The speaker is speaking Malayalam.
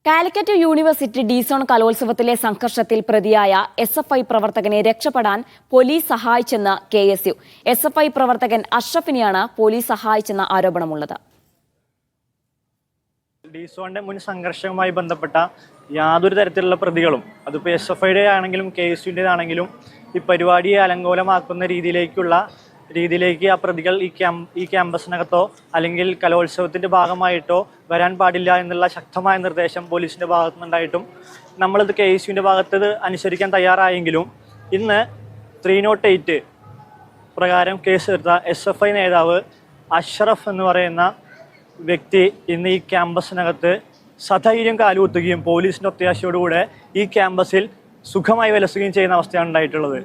കാലിക്കറ്റ് യൂണിവേഴ്സിറ്റി ഡി-സോൺ കലോത്സവത്തിലെ സംഘർഷത്തിൽ പ്രതിയായ എസ്.എഫ്.ഐ പ്രവർത്തകനെ രക്ഷപ്പെടാൻ പോലീസ് സഹായിച്ചെന്ന് കെ.എസ്.യു. എസ്.എഫ്.ഐ പ്രവർത്തകൻ അഷ്റഫിനെയാണ് പോലീസ് സഹായിച്ചെന്ന ആരോപണമുള്ളത്. ഡി-സോണിന്റെ മുൻ സംഘർഷവുമായി ബന്ധപ്പെട്ട യാതൊരു തരത്തിലുള്ള പ്രതികളും, അതിപ്പോൾ എസ്.എഫ്.ഐയുടെ ആണെങ്കിലും കെ.എസ്.യുവിൻ്റെതാണെങ്കിലും, ഈ പരിപാടിയെ അലങ്കോലമാക്കുന്ന രീതിയിലേക്ക് ആ പ്രതികൾ ഈ ക്യാമ്പസിനകത്തോ അല്ലെങ്കിൽ കലോത്സവത്തിന്റെ ഭാഗമായിട്ടോ വരാൻ പാടില്ല എന്നുള്ള ശക്തമായ നിർദ്ദേശം പോലീസിന്റെ ഭാഗത്തു നിന്നുണ്ടായിട്ടും നമ്മളിത് കെ.എസ്.യുവിൻ്റെ ഭാഗത്ത് അനുസരിക്കാൻ തയ്യാറായെങ്കിലും ഇന്ന് 308 പ്രകാരം കേസെടുത്ത എസ്.എഫ്.ഐ നേതാവ് അഷ്റഫ് എന്ന് പറയുന്ന വ്യക്തി ഇന്ന് ഈ ക്യാമ്പസിനകത്ത് സധൈര്യം കാലുകുത്തുകയും പോലീസിന്റെ ഒത്താശയോടുകൂടെ ഈ ക്യാമ്പസിൽ സുഖമായി വിലസുകയും ചെയ്യുന്ന അവസ്ഥയാണ് ഉണ്ടായിട്ടുള്ളത്.